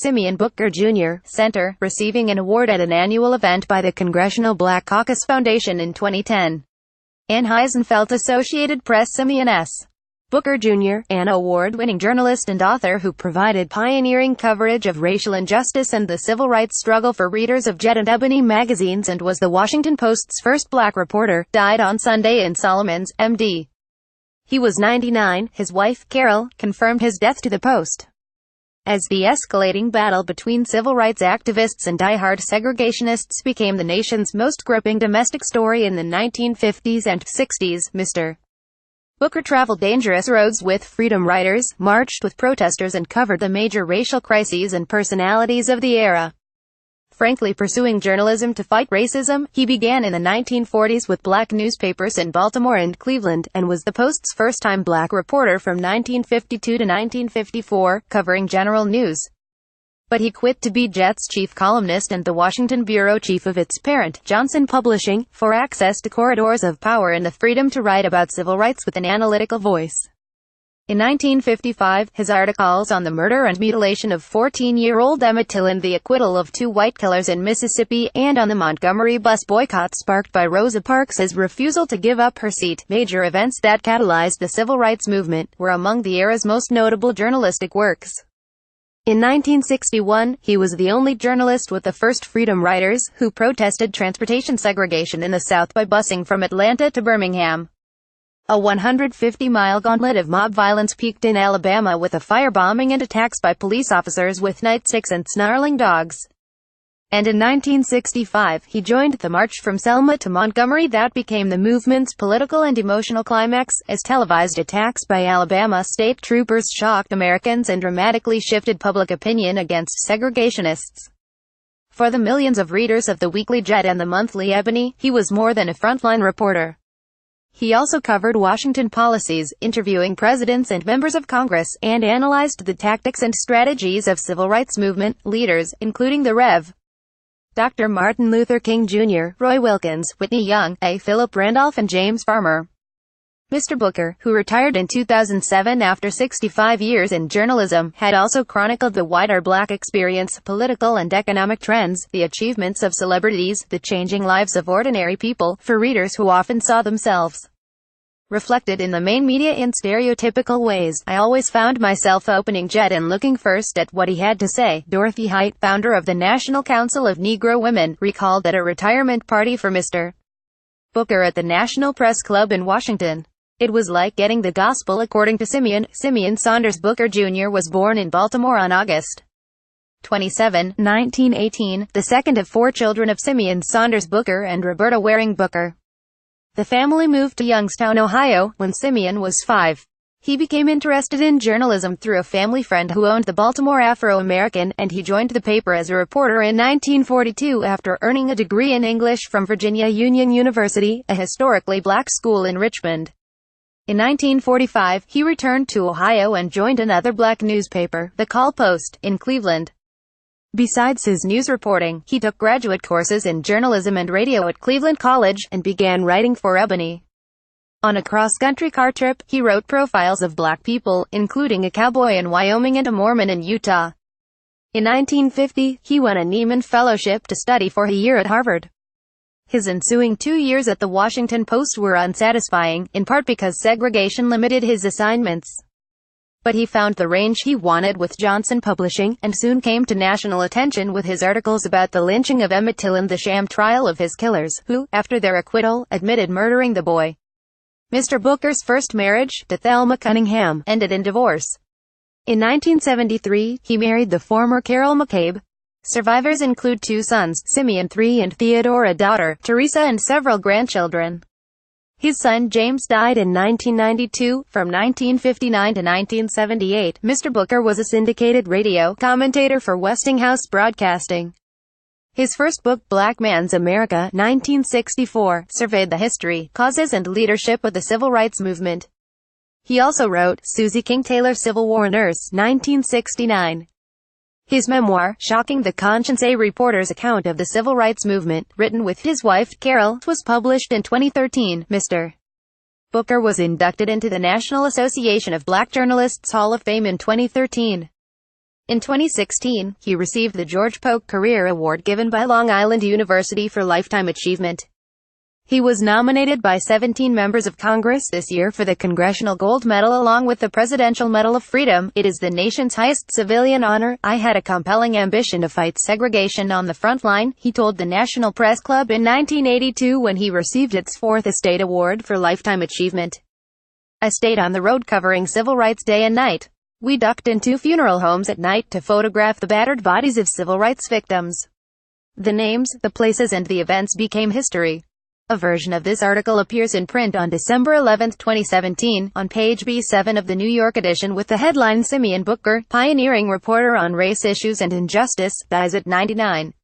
Simeon Booker Jr. Center, receiving an award at an annual event by the Congressional Black Caucus Foundation in 2010. And HeisenfeltAssociated Press Simeon S. Booker Jr., an award-winning journalist and author who provided pioneering coverage of racial injustice and the civil rights struggle for readers of Jet and Ebony magazines and was the Washington Post's first black reporter, died on Sunday in Solomons, MD. He was 99. His wife, Carol, confirmed his death to the Post. As the escalating battle between civil rights activists and die-hard segregationists became the nation's most gripping domestic story in the 1950s and 60s, Mr. Booker traveled dangerous roads with freedom riders, marched with protesters and covered the major racial crises and personalities of the era. Frankly pursuing journalism to fight racism, he began in the 1940s with black newspapers in Baltimore and Cleveland, and was the Post's first-time black reporter from 1952 to 1954, covering general news. But he quit to be Jet's chief columnist and the Washington bureau chief of its parent, Johnson Publishing, for access to corridors of power and the freedom to write about civil rights with an analytical voice. In 1955, his articles on the murder and mutilation of 14-year-old Emmett Till and the acquittal of 2 white killers in Mississippi, and on the Montgomery bus boycott sparked by Rosa Parks's refusal to give up her seat, major events that catalyzed the civil rights movement, were among the era's most notable journalistic works. In 1961, he was the only journalist with the first freedom riders, who protested transportation segregation in the South by busing from Atlanta to Birmingham. A 150-mile gauntlet of mob violence peaked in Alabama with a firebombing and attacks by police officers with nightsticks and snarling dogs. And in 1965, he joined the march from Selma to Montgomery that became the movement's political and emotional climax, as televised attacks by Alabama state troopers shocked Americans and dramatically shifted public opinion against segregationists. For the millions of readers of the weekly Jet and the monthly Ebony, he was more than a frontline reporter. He also covered Washington policies, interviewing presidents and members of Congress, and analyzed the tactics and strategies of civil rights movement leaders, including the Rev. Dr. Martin Luther King Jr., Roy Wilkins, Whitney Young, A. Philip Randolph and James Farmer. Mr. Booker, who retired in 2007 after 65 years in journalism, had also chronicled the wider black experience, political and economic trends, the achievements of celebrities, the changing lives of ordinary people, for readers who often saw themselves reflected in the main media in stereotypical ways. I always found myself opening Jet and looking first at what he had to say, Dorothy Height, founder of the National Council of Negro Women, recalled at a retirement party for Mr. Booker at the National Press Club in Washington. It was like getting the gospel according to Simeon. Simeon Saunders Booker Jr. was born in Baltimore on August 27, 1918, the second of 4 children of Simeon Saunders Booker and Roberta Waring Booker. The family moved to Youngstown, Ohio, when Simeon was 5. He became interested in journalism through a family friend who owned the Baltimore Afro-American, and he joined the paper as a reporter in 1942 after earning a degree in English from Virginia Union University, a historically black school in Richmond. In 1945, he returned to Ohio and joined another black newspaper, the Call Post, in Cleveland. Besides his news reporting, he took graduate courses in journalism and radio at Cleveland College, and began writing for Ebony. On a cross-country car trip, he wrote profiles of black people, including a cowboy in Wyoming and a Mormon in Utah. In 1950, he won a Nieman Fellowship to study for a year at Harvard. His ensuing 2 years at the Washington Post were unsatisfying, in part because segregation limited his assignments. But he found the range he wanted with Johnson Publishing, and soon came to national attention with his articles about the lynching of Emmett Till and the sham trial of his killers, who, after their acquittal, admitted murdering the boy. Mr. Booker's first marriage, to Thelma Cunningham, ended in divorce. In 1973, he married the former Carol McCabe. Survivors include 2 sons, Simeon III and Theodore, a daughter, Teresa, and several grandchildren. His son James died in 1992. From 1959 to 1978, Mr. Booker was a syndicated radio commentator for Westinghouse Broadcasting. His first book, Black Man's America, 1964, surveyed the history, causes and leadership of the civil rights movement. He also wrote Susie King Taylor, Civil War Nurse, 1969. His memoir, Shocking the Conscience, a reporter's account of the civil rights movement, written with his wife, Carol, was published in 2013. Mr. Booker was inducted into the National Association of Black Journalists Hall of Fame in 2013. In 2016, he received the George Polk Career Award given by Long Island University for lifetime achievement. He was nominated by 17 members of Congress this year for the Congressional Gold Medal along with the Presidential Medal of Freedom. It is the nation's highest civilian honor. I had a compelling ambition to fight segregation on the front line, he told the National Press Club in 1982 when he received its fourth Estate Award for lifetime achievement. I stayed on the road covering civil rights day and night. We ducked into funeral homes at night to photograph the battered bodies of civil rights victims. The names, the places and the events became history. A version of this article appears in print on December 11, 2017, on page B7 of the New York edition with the headline Simeon Booker, pioneering reporter on race issues and injustice, dies at 99.